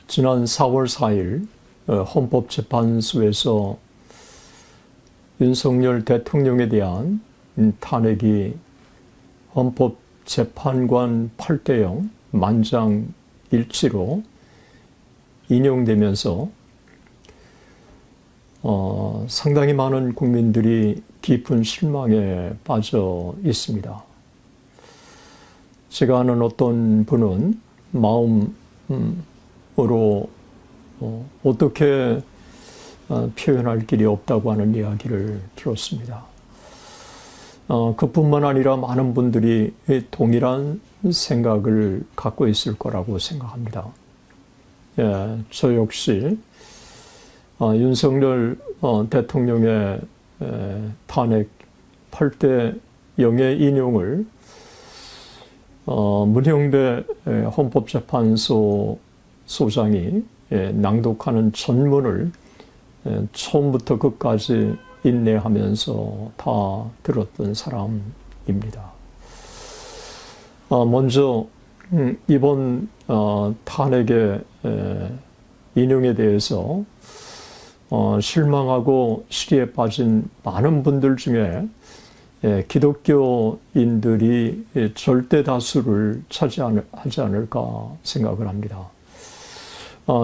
지난 4월 4일 헌법재판소에서 윤석열 대통령에 대한 탄핵이 헌법재판관 8대0 만장일치로 인용되면서 상당히 많은 국민들이 깊은 실망에 빠져 있습니다. 제가 아는 어떤 분은 마음으로 어떻게 표현할 길이 없다고 하는 이야기를 들었습니다. 그뿐만 아니라 많은 분들이 동일한 생각을 갖고 있을 거라고 생각합니다. 예, 저 역시 윤석열 대통령의 탄핵 8대0의 인용을 문형배 헌법재판소 소장이 낭독하는 전문을 처음부터 끝까지 인내하면서 다 들었던 사람입니다. 먼저 이번 탄핵의 인용에 대해서 실망하고 시기에 빠진 많은 분들 중에 기독교인들이 절대 다수를 차지하지 않을까 생각을 합니다.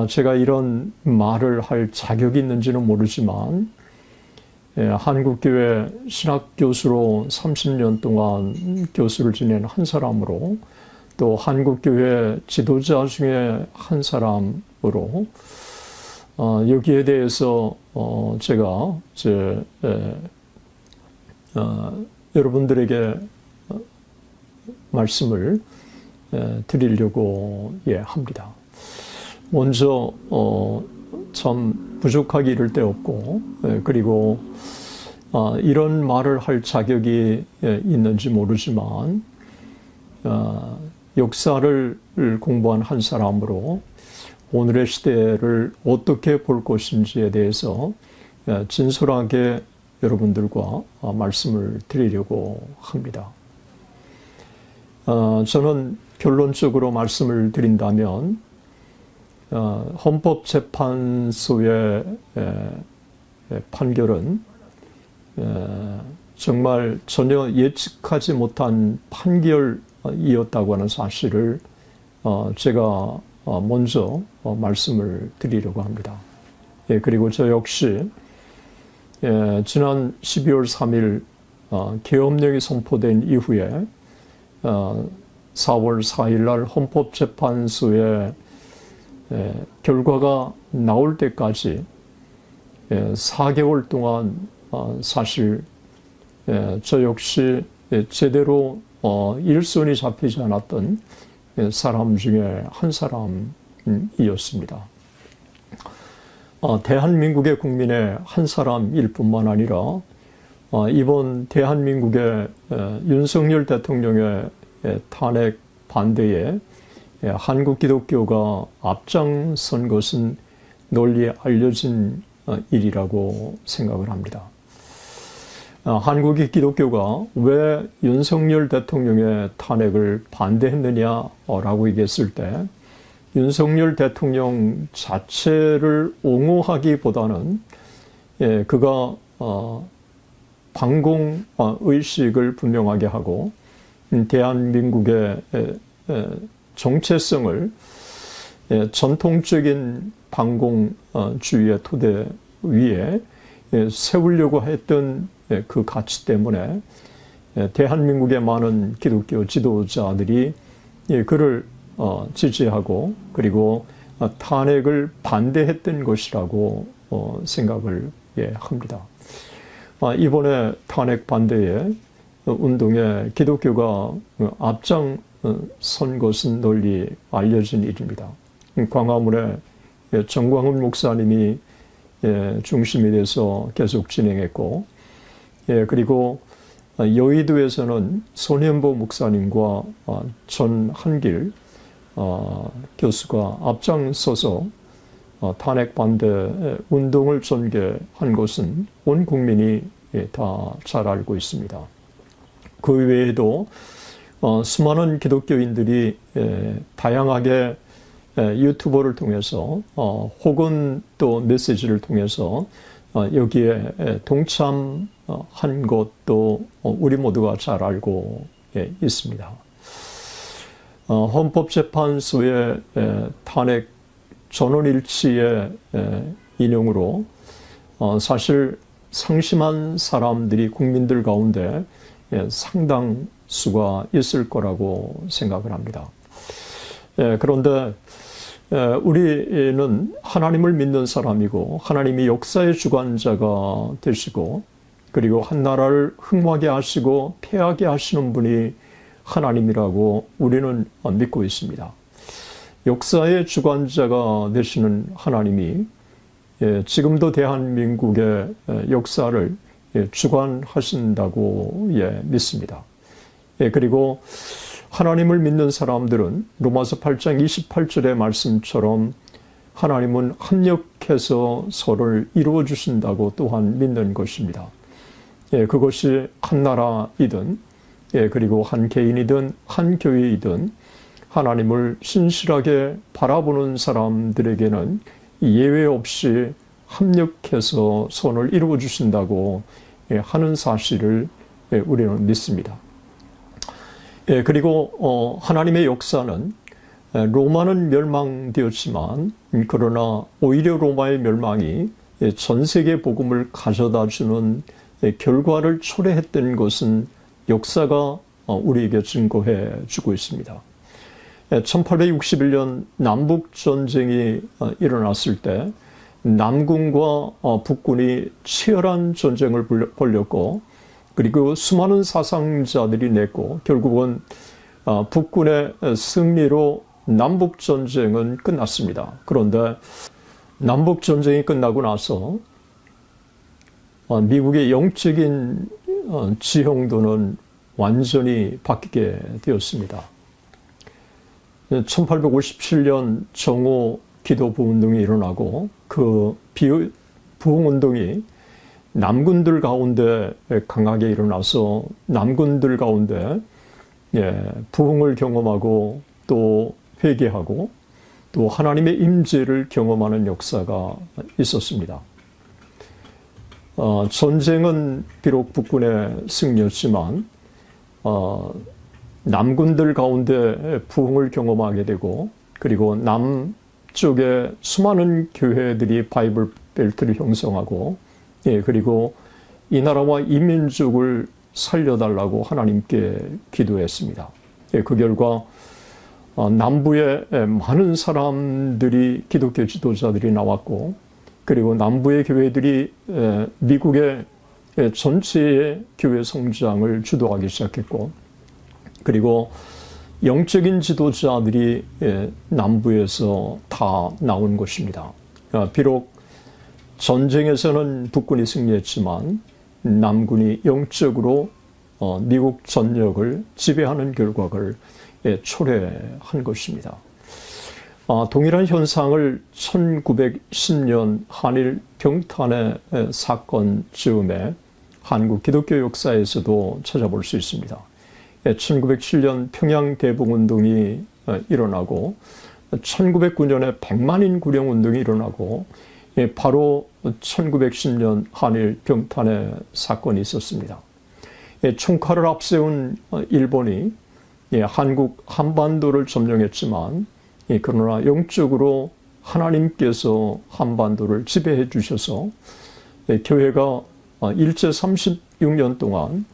제가 이런 말을 할 자격이 있는지는 모르지만 한국교회 신학교수로 30년 동안 교수를 지낸 한 사람으로 또 한국교회 지도자 중에 한 사람으로 여기에 대해서 제가 여러분들에게 말씀을 드리려고 합니다. 먼저 참 부족하기 이를 데 없고 그리고 이런 말을 할 자격이 있는지 모르지만 역사를 공부한 한 사람으로 오늘의 시대를 어떻게 볼 것인지에 대해서 진솔하게 여러분들과 말씀을 드리려고 합니다. 저는 결론적으로 말씀을 드린다면 헌법재판소의 판결은 정말 전혀 예측하지 못한 판결이었다고 하는 사실을 제가 먼저 말씀을 드리려고 합니다. 그리고 저 역시 지난 12월 3일 계엄령이 선포된 이후에 4월 4일 날 헌법재판소의 결과가 나올 때까지 4개월 동안 사실 저 역시 제대로 일손이 잡히지 않았던 사람 중에 한 사람이었습니다. 대한민국의 국민의 한 사람일 뿐만 아니라 이번 대한민국의 윤석열 대통령의 탄핵 반대에 한국 기독교가 앞장선 것은 널리 알려진 일이라고 생각을 합니다. 한국의 기독교가 왜 윤석열 대통령의 탄핵을 반대했느냐라고 얘기했을 때 윤석열 대통령 자체를 옹호하기보다는 그가 반공 의식을 분명하게 하고 대한민국의 정체성을 전통적인 반공주의의 토대 위에 세우려고 했던 그 가치 때문에 대한민국의 많은 기독교 지도자들이 그를 지지하고 그리고 탄핵을 반대했던 것이라고 생각을 합니다. 이번에 탄핵 반대의 운동에 기독교가 앞장선 것은 널리 알려진 일입니다. 광화문에 정광훈 목사님이 중심이 돼서 계속 진행했고 그리고 여의도에서는 손현보 목사님과 전한길 교수가 앞장서서 탄핵 반대 운동을 전개한 것은 온 국민이 다 잘 알고 있습니다. 그 외에도 수많은 기독교인들이 다양하게 유튜버를 통해서 혹은 또 메시지를 통해서 여기에 동참한 것도 우리 모두가 잘 알고 있습니다. 헌법재판소의 탄핵 전원일치의 인용으로 사실 상심한 사람들이 국민들 가운데 상당수가 있을 거라고 생각을 합니다. 그런데 우리는 하나님을 믿는 사람이고 하나님이 역사의 주관자가 되시고 그리고 한 나라를 흥하게 하시고 패하게 하시는 분이 하나님이라고 우리는 믿고 있습니다. 역사의 주관자가 되시는 하나님이 지금도 대한민국의 역사를 주관하신다고 믿습니다. 그리고 하나님을 믿는 사람들은 로마서 8장 28절의 말씀처럼 하나님은 합력해서 서로를 이루어 주신다고 또한 믿는 것입니다. 그것이 한 나라이든 그리고 한 개인이든 한 교회이든 하나님을 신실하게 바라보는 사람들에게는 예외 없이 합력해서 선을 이루어 주신다고 하는 사실을 우리는 믿습니다. 그리고 하나님의 역사는 로마는 멸망되었지만 그러나 오히려 로마의 멸망이 전 세계 복음을 가져다 주는 결과를 초래했던 것은 역사가 우리에게 증거해 주고 있습니다. 1861년 남북전쟁이 일어났을 때 남군과 북군이 치열한 전쟁을 벌였고 그리고 수많은 사상자들이 냈고 결국은 북군의 승리로 남북전쟁은 끝났습니다. 그런데 남북전쟁이 끝나고 나서 미국의 영적인 지형도는 완전히 바뀌게 되었습니다. 1857년 정오 기도부운동이 일어나고 그 부흥운동이 남군들 가운데 강하게 일어나서 남군들 가운데 부흥을 경험하고 또 회개하고 또 하나님의 임재를 경험하는 역사가 있었습니다. 전쟁은 비록 북군의 승리였지만 남군들 가운데 부흥을 경험하게 되고 그리고 남쪽에 수많은 교회들이 바이블 벨트를 형성하고 그리고 이 나라와 이 민족을 살려달라고 하나님께 기도했습니다. 그 결과 남부에 많은 사람들이 기독교 지도자들이 나왔고 그리고 남부의 교회들이 미국의 전체의 교회 성장을 주도하기 시작했고 그리고 영적인 지도자들이 남부에서 다 나온 것입니다. 비록 전쟁에서는 북군이 승리했지만 남군이 영적으로 미국 전역을 지배하는 결과를 초래한 것입니다. 동일한 현상을 1910년 한일 병탄의 사건 즈음에 한국 기독교 역사에서도 찾아볼 수 있습니다. 1907년 평양 대북운동이 일어나고 1909년에 백만인 구령운동이 일어나고 바로 1910년 한일 병탄의 사건이 있었습니다. 총칼을 앞세운 일본이 한국 한반도를 점령했지만 그러나 영적으로 하나님께서 한반도를 지배해 주셔서 교회가 일제 36년 동안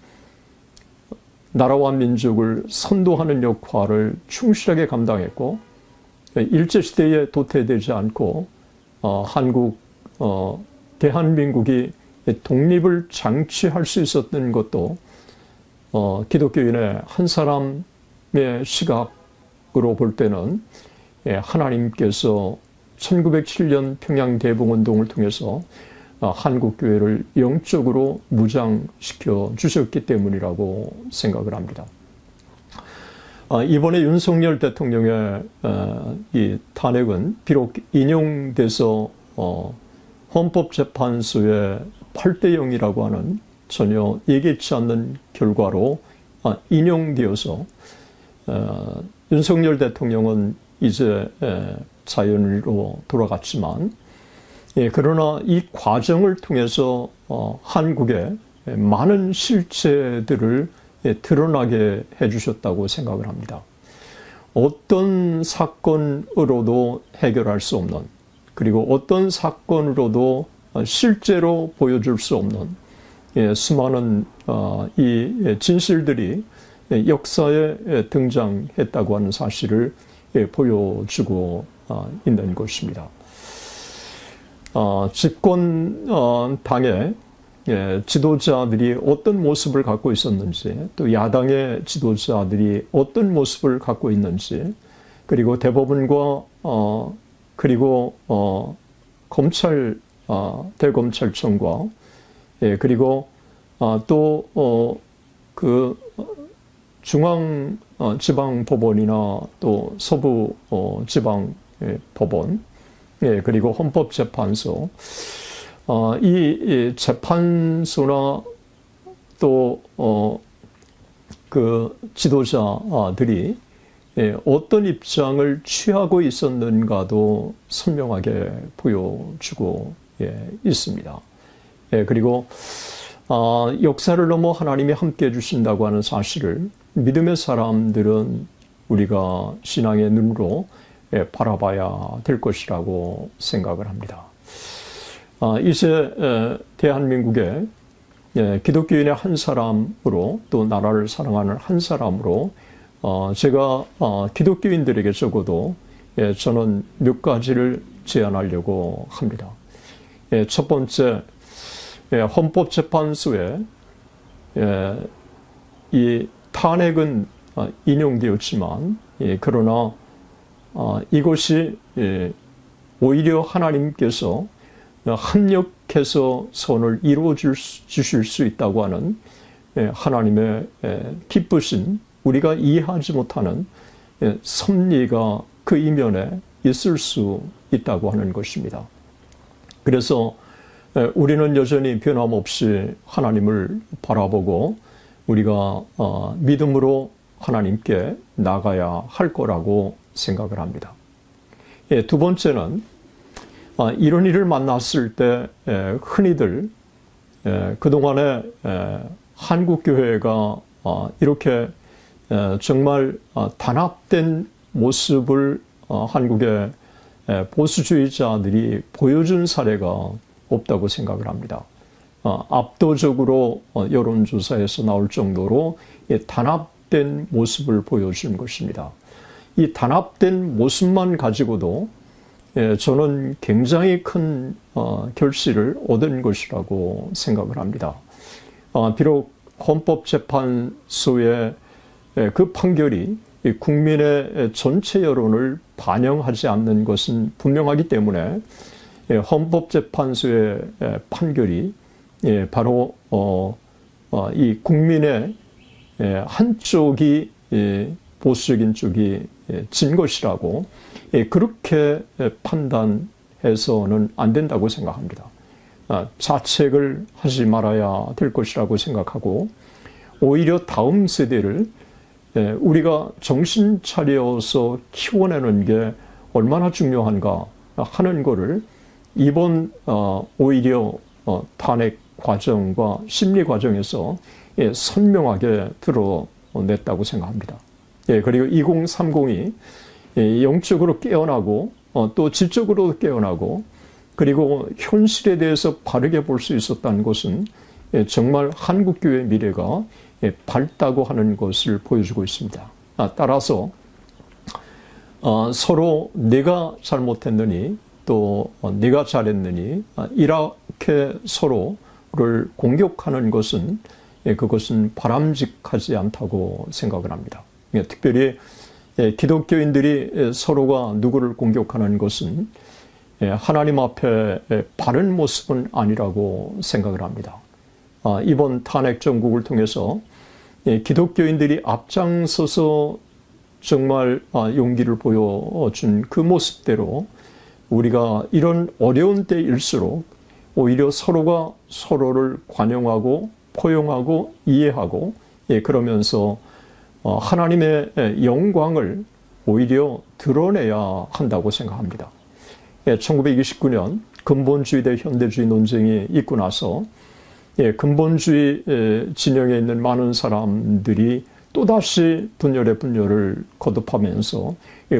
나라와 민족을 선도하는 역할을 충실하게 감당했고 일제시대에 도태되지 않고 대한민국이 독립을 장취할 수 있었던 것도 기독교인의 한 사람의 시각으로 볼 때는 하나님께서 1907년 평양 대북운동을 통해서 한국교회를 영적으로 무장시켜 주셨기 때문이라고 생각을 합니다. 이번에 윤석열 대통령의 이 탄핵은 비록 인용돼서 헌법재판소의 8대0이라고 하는 전혀 예기치 않는 결과로 인용되어서 윤석열 대통령은 이제 자연으로 돌아갔지만, 그러나 이 과정을 통해서 한국의 많은 실체들을 드러나게 해주셨다고 생각을 합니다. 어떤 사건으로도 해결할 수 없는, 그리고 어떤 사건으로도 실제로 보여줄 수 없는 수많은 이 진실들이 역사에 등장했다고 하는 사실을 보여주고 있는 것입니다. 집권당의 지도자들이 어떤 모습을 갖고 있었는지, 또 야당의 지도자들이 어떤 모습을 갖고 있는지, 그리고 대법원과 그리고 대검찰청과 그리고 또 그 중앙지방법원이나 또 서부지방법원, 그리고 헌법재판소, 이 재판소나 또 그 지도자들이 어떤 입장을 취하고 있었는가도 선명하게 보여주고 있습니다. 그리고 역사를 넘어 하나님이 함께해 주신다고 하는 사실을 믿음의 사람들은 우리가 신앙의 눈으로 바라봐야 될 것이라고 생각을 합니다. 이제 대한민국의 기독교인의 한 사람으로, 또 나라를 사랑하는 한 사람으로 제가 기독교인들에게 적어도 저는 몇 가지를 제안하려고 합니다. 첫 번째, 헌법재판소에 이 탄핵은 인용되었지만, 그러나 이것이 오히려 하나님께서 합력해서 선을 이루어 주실 수 있다고 하는 하나님의 기쁘신, 우리가 이해하지 못하는 섭리가 그 이면에 있을 수 있다고 하는 것입니다. 그래서 우리는 여전히 변함없이 하나님을 바라보고 우리가 믿음으로 하나님께 나가야 할 거라고 생각을 합니다. 두 번째는 이런 일을 만났을 때 흔히들 그동안에 한국교회가 이렇게 정말 단합된 모습을 한국의 보수주의자들이 보여준 사례가 없다고 생각을 합니다. 압도적으로 여론조사에서 나올 정도로 단합된 모습을 보여준 것입니다. 이 단합된 모습만 가지고도 저는 굉장히 큰 결실을 얻은 것이라고 생각을 합니다. 비록 헌법재판소의 그 판결이 국민의 전체 여론을 반영하지 않는 것은 분명하기 때문에 헌법재판소의 판결이 바로 이 국민의 한쪽이, 보수적인 쪽이 진 것이라고 그렇게 판단해서는 안 된다고 생각합니다. 자책을 하지 말아야 될 것이라고 생각하고, 오히려 다음 세대를 우리가 정신 차려서 키워내는 게 얼마나 중요한가 하는 거를 이번 오히려 탄핵 과정과 심리 과정에서 선명하게 드러냈다고 생각합니다. 그리고 2030이 영적으로 깨어나고 또 질적으로 깨어나고, 그리고 현실에 대해서 바르게 볼 수 있었다는 것은 정말 한국교회의 미래가 밝다고 하는 것을 보여주고 있습니다. 따라서 서로 내가 잘못했느니 또 네가 잘했느니 이렇게 서로를 공격하는 것은 그것은 바람직하지 않다고 생각을 합니다. 특별히 기독교인들이 서로가 누구를 공격하는 것은 하나님 앞에 바른 모습은 아니라고 생각을 합니다. 이번 탄핵 정국을 통해서 기독교인들이 앞장서서 정말 용기를 보여준 그 모습대로 우리가 이런 어려운 때일수록 오히려 서로가 서로를 관용하고 포용하고 이해하고, 그러면서 하나님의 영광을 오히려 드러내야 한다고 생각합니다. 1929년 근본주의 대 현대주의 논쟁이 있고 나서 근본주의 진영에 있는 많은 사람들이 또다시 분열의 분열을 거듭하면서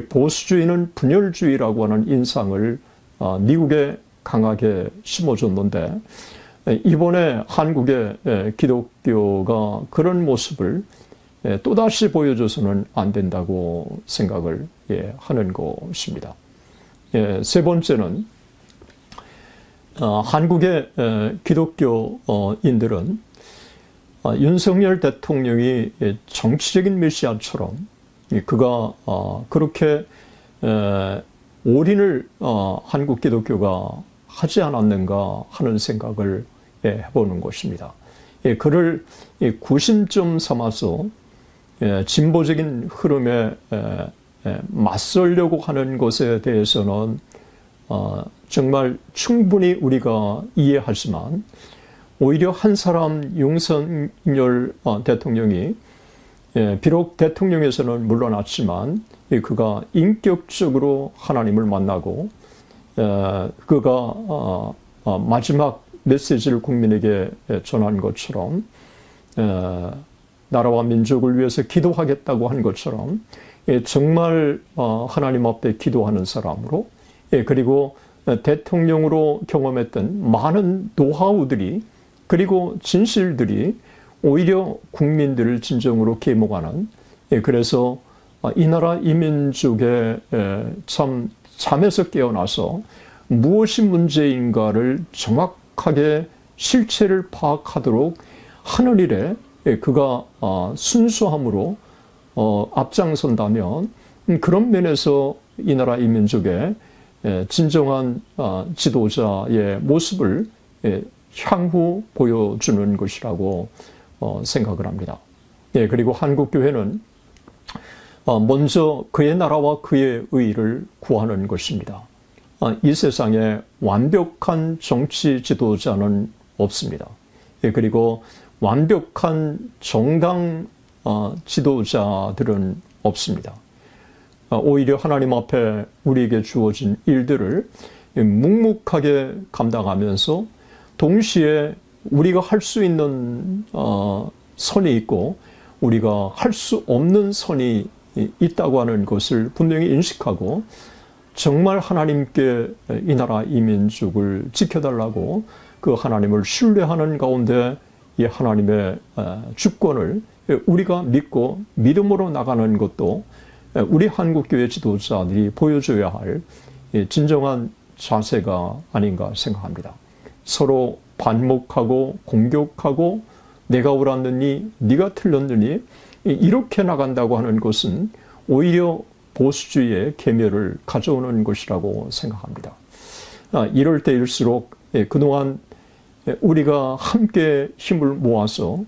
보수주의는 분열주의라고 하는 인상을 미국에 강하게 심어줬는데, 이번에 한국의 기독교가 그런 모습을 또다시 보여줘서는 안 된다고 생각을 하는 것입니다. 세 번째는 한국의 기독교인들은 윤석열 대통령이 정치적인 메시아처럼 그가 그렇게 올인을 한국 기독교가 하지 않았는가 하는 생각을 해보는 것입니다. 그를 구심점 삼아서 진보적인 흐름에 맞서려고 하는 것에 대해서는 정말 충분히 우리가 이해하지만, 오히려 한 사람 윤석열 대통령이 비록 대통령에서는 물러났지만 그가 인격적으로 하나님을 만나고 그가 마지막 메시지를 국민에게 전한 것처럼, 나라와 민족을 위해서 기도하겠다고 한 것처럼 정말 하나님 앞에 기도하는 사람으로, 그리고 대통령으로 경험했던 많은 노하우들이 그리고 진실들이 오히려 국민들을 진정으로 계몽하는, 그래서 이 나라 이 민족에 참 잠에서 깨어나서 무엇이 문제인가를 정확하게 실체를 파악하도록 하는 일에 그가 순수함으로 앞장선다면, 그런 면에서 이 나라 이 민족의 진정한 지도자의 모습을 향후 보여주는 것이라고 생각을 합니다. 그리고 한국교회는 먼저 그의 나라와 그의 의를 구하는 것입니다. 이 세상에 완벽한 정치 지도자는 없습니다. 그리고 완벽한 정당 지도자들은 없습니다. 오히려 하나님 앞에 우리에게 주어진 일들을 묵묵하게 감당하면서 동시에 우리가 할 수 있는 선이 있고 우리가 할 수 없는 선이 있다고 하는 것을 분명히 인식하고, 정말 하나님께 이 나라 이 민족을 지켜달라고 그 하나님을 신뢰하는 가운데 이 하나님의 주권을 우리가 믿고 믿음으로 나가는 것도 우리 한국교회 지도자들이 보여줘야 할 진정한 자세가 아닌가 생각합니다. 서로 반목하고 공격하고 내가 옳았느니 네가 틀렸느니 이렇게 나간다고 하는 것은 오히려 보수주의의 계멸을 가져오는 것이라고 생각합니다. 이럴 때일수록 그동안 우리가 함께 힘을 모아서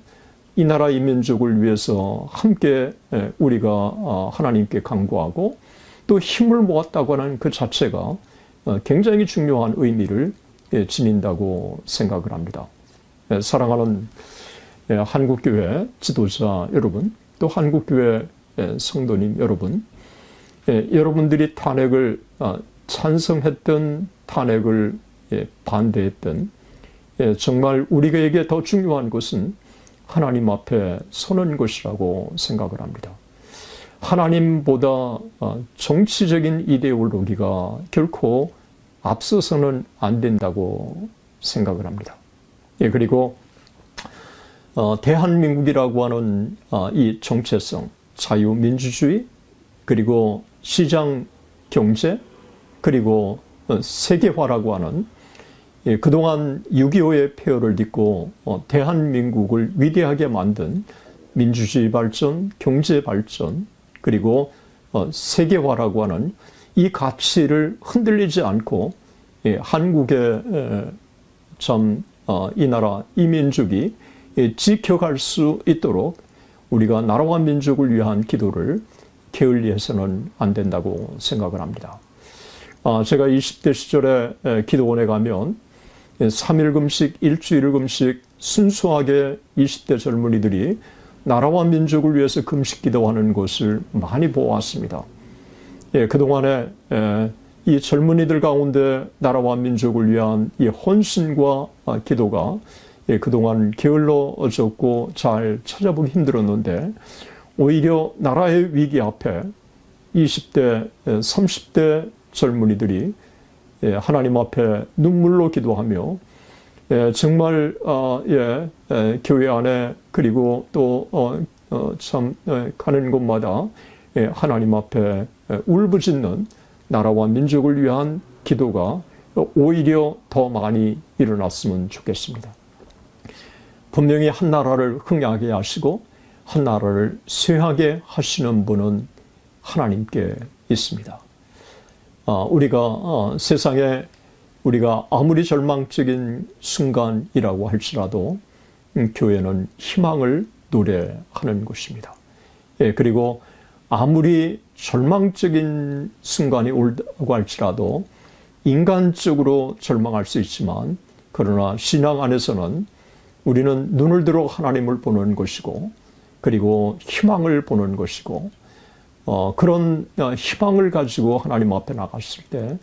이 나라 이 민족을 위해서 함께 우리가 하나님께 간구하고 또 힘을 모았다고 하는 그 자체가 굉장히 중요한 의미를 지닌다고 생각을 합니다. 사랑하는 한국교회 지도자 여러분, 또 한국교회 성도님 여러분, 여러분들이 탄핵을 찬성했던, 탄핵을 반대했던, 정말 우리에게 더 중요한 것은 하나님 앞에 서는 것이라고 생각을 합니다. 하나님보다 정치적인 이데올로기가 결코 앞서서는 안 된다고 생각을 합니다. 그리고 대한민국이라고 하는 이 정체성, 자유민주주의, 그리고 시장 경제, 그리고 세계화라고 하는 그동안 6.25의 폐허를 딛고 대한민국을 위대하게 만든 민주주의 발전, 경제 발전, 그리고 세계화라고 하는 이 가치를 흔들리지 않고 한국의 참 이 나라, 이 민족이 지켜갈 수 있도록 우리가 나라와 민족을 위한 기도를 게을리해서는 안 된다고 생각을 합니다. 제가 20대 시절에 기도원에 가면 3일 금식, 일주일 금식 순수하게 20대 젊은이들이 나라와 민족을 위해서 금식 기도하는 것을 많이 보았습니다. 그동안에 이 젊은이들 가운데 나라와 민족을 위한 이 헌신과 기도가 그동안 게을러졌고 잘 찾아보기 힘들었는데, 오히려 나라의 위기 앞에 20대, 30대 젊은이들이 하나님 앞에 눈물로 기도하며 정말 교회 안에 그리고 또 가는 곳마다 하나님 앞에 울부짖는 나라와 민족을 위한 기도가 오히려 더 많이 일어났으면 좋겠습니다. 분명히 한 나라를 흥하게 하시고 한 나라를 쇠하게 하시는 분은 하나님께 있습니다. 우리가 세상에 우리가 아무리 절망적인 순간이라고 할지라도 교회는 희망을 노래하는 곳입니다. 그리고 아무리 절망적인 순간이 올다고 할지라도 인간적으로 절망할 수 있지만, 그러나 신앙 안에서는 우리는 눈을 들어 하나님을 보는 것이고 그리고 희망을 보는 것이고, 그런 희망을 가지고 하나님 앞에 나갔을 때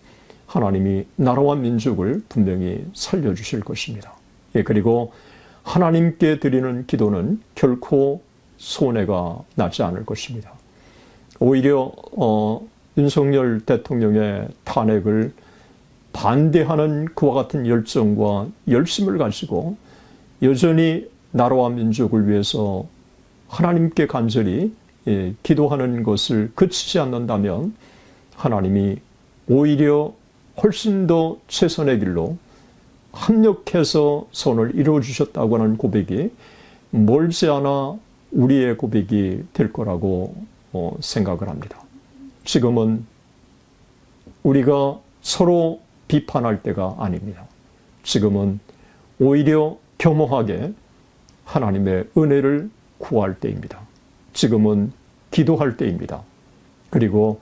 하나님이 나라와 민족을 분명히 살려주실 것입니다. 그리고 하나님께 드리는 기도는 결코 손해가 나지 않을 것입니다. 오히려 윤석열 대통령의 탄핵을 반대하는 그와 같은 열정과 열심을 가지고 여전히 나라와 민족을 위해서 하나님께 간절히 기도하는 것을 그치지 않는다면, 하나님이 오히려 훨씬 더 최선의 길로 합력해서 선을 이루어주셨다고 하는 고백이 멀지 않아 우리의 고백이 될 거라고 생각을 합니다. 지금은 우리가 서로 비판할 때가 아닙니다. 지금은 오히려 겸허하게 하나님의 은혜를 구할 때입니다. 지금은 기도할 때입니다. 그리고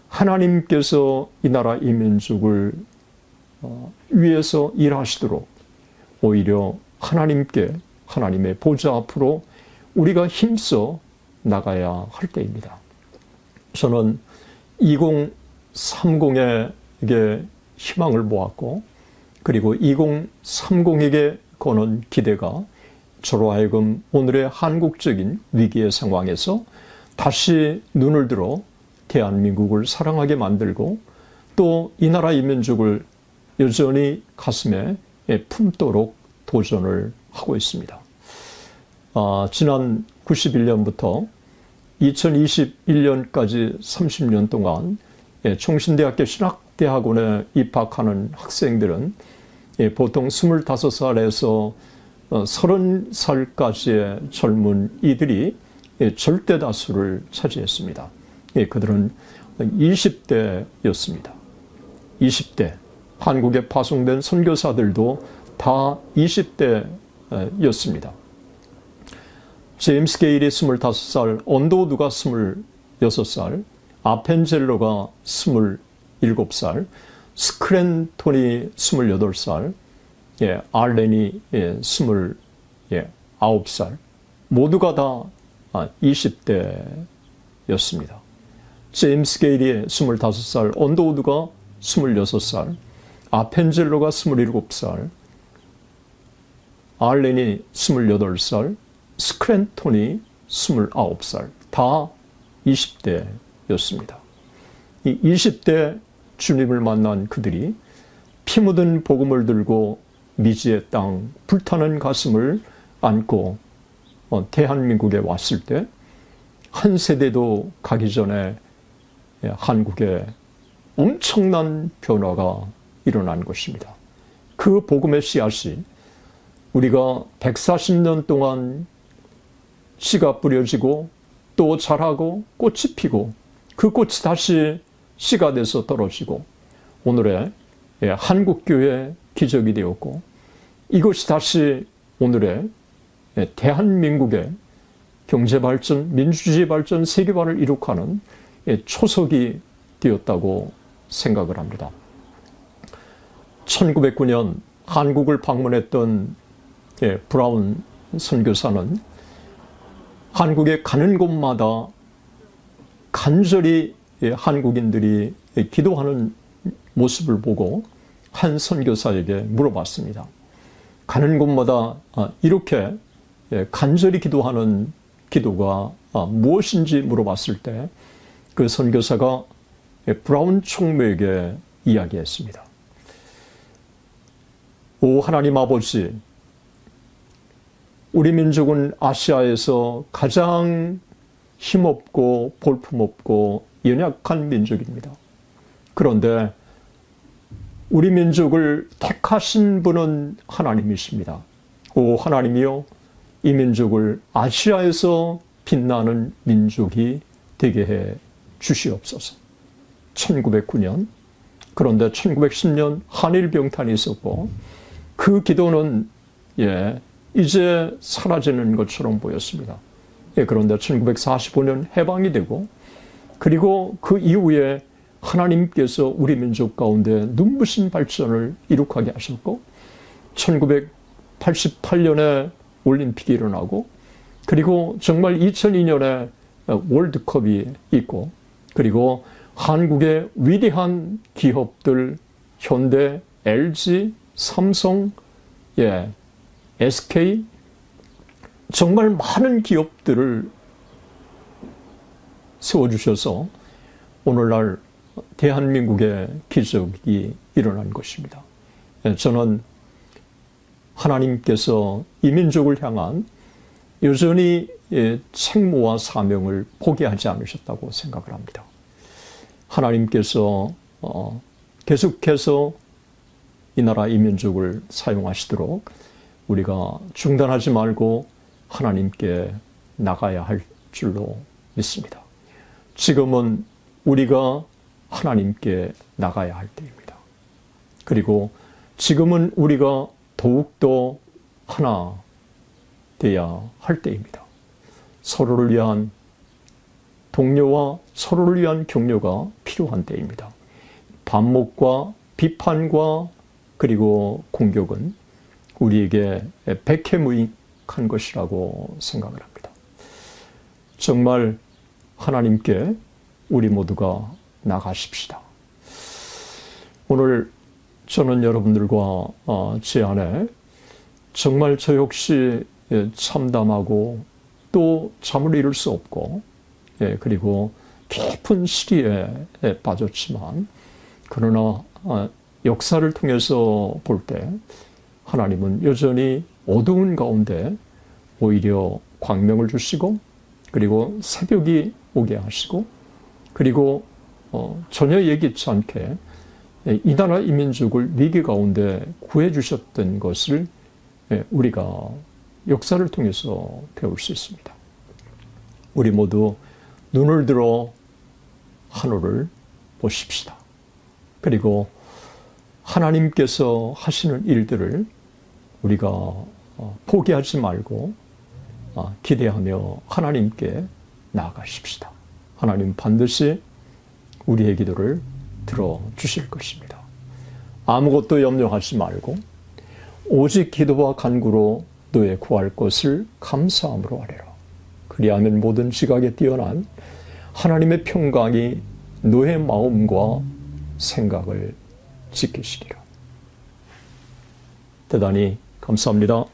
하나님께서 이 나라 이 민족을 위해서 일하시도록 오히려 하나님께, 하나님의 보좌 앞으로 우리가 힘써 나가야 할 때입니다. 저는 2030에게 희망을 모았고, 그리고 2030에게 거는 기대가 저로 하여금 오늘의 한국적인 위기의 상황에서 다시 눈을 들어 대한민국을 사랑하게 만들고, 또 이 나라 이 민족을 여전히 가슴에 품도록 도전을 하고 있습니다. 지난 91년부터 2021년까지 30년 동안 총신대학교 신학대학원에 입학하는 학생들은 보통 25살에서 30살까지의 젊은 이들이 절대 다수를 차지했습니다. 그들은 20대였습니다. 20대. 한국에 파송된 선교사들도 다 20대였습니다. 제임스 게일이 25살, 언더우드가 26살, 아펜젤로가 27살, 스크랜톤이 28살, 알렌이 29살, 모두가 다 20대였습니다. 제임스 게일이 25살, 언더우드가 26살, 아펜젤로가 27살, 알렌이 28살, 스크랜톤이 29살, 다 20대였습니다. 이 20대 주님을 만난 그들이 피 묻은 복음을 들고 미지의 땅, 불타는 가슴을 안고 대한민국에 왔을 때, 한 세대도 가기 전에 한국에 엄청난 변화가 일어난 것입니다. 그 복음의 씨앗이 우리가 140년 동안 씨가 뿌려지고 또 자라고 꽃이 피고, 그 꽃이 다시 씨가 돼서 떨어지고 오늘의 한국교회 기적이 되었고, 이것이 다시 오늘의 대한민국의 경제발전, 민주주의 발전, 세계화를 이룩하는 초석이 되었다고 생각을 합니다. 1909년 한국을 방문했던 브라운 선교사는 한국에 가는 곳마다 간절히 한국인들이 기도하는 모습을 보고 한 선교사에게 물어봤습니다. 가는 곳마다 이렇게 간절히 기도하는 기도가 무엇인지 물어봤을 때 그 선교사가 브라운 총무에게 이야기했습니다. 오 하나님 아버지, 우리 민족은 아시아에서 가장 힘없고 볼품없고 연약한 민족입니다. 그런데 우리 민족을 택하신 분은 하나님이십니다. 오 하나님이여, 이 민족을 아시아에서 빛나는 민족이 되게 해 주시옵소서. 1909년, 그런데 1910년 한일병탄이 있었고 그 기도는 이제 사라지는 것처럼 보였습니다. 그런데 1945년 해방이 되고 그리고 그 이후에 하나님께서 우리 민족 가운데 눈부신 발전을 이룩하게 하셨고 1988년에 올림픽이 일어나고 그리고 정말 2002년에 월드컵이 있고 그리고 한국의 위대한 기업들 현대, LG, 삼성, SK 정말 많은 기업들을 세워주셔서 오늘날 대한민국의 기적이 일어난 것입니다. 저는 하나님께서 이 민족을 향한 여전히 책무와 사명을 포기하지 않으셨다고 생각을 합니다. 하나님께서 계속해서 이 나라 이 민족을 사용하시도록 우리가 중단하지 말고 하나님께 나가야 할 줄로 믿습니다. 지금은 우리가 하나님께 나가야 할 때입니다. 그리고 지금은 우리가 더욱더 하나 되어야 할 때입니다. 서로를 위한 동료와 서로를 위한 격려가 필요한 때입니다. 반목과 비판과 그리고 공격은 우리에게 백해무익한 것이라고 생각을 합니다. 정말 하나님께 우리 모두가 나가십시다. 오늘 저는 여러분들과 제 안에 정말 저 역시 참담하고 또 잠을 이룰 수 없고 그리고 깊은 시리에 빠졌지만 그러나 역사를 통해서 볼 때 하나님은 여전히 어두운 가운데 오히려 광명을 주시고 그리고 새벽이 오게 하시고 그리고 전혀 예기치 않게 이 나라 이 민족을 위기 가운데 구해 주셨던 것을 우리가 역사를 통해서 배울 수 있습니다. 우리 모두 눈을 들어 하늘을 보십시다. 그리고 하나님께서 하시는 일들을 우리가 포기하지 말고 기대하며 하나님께 나아가십시다. 하나님 반드시 우리의 기도를 들어주실 것입니다. 아무것도 염려하지 말고 오직 기도와 간구로 너의 구할 것을 감사함으로 하리라. 그리하면 모든 지각에 뛰어난 하나님의 평강이 너의 마음과 생각을 지키시리라. 대단히 감사합니다.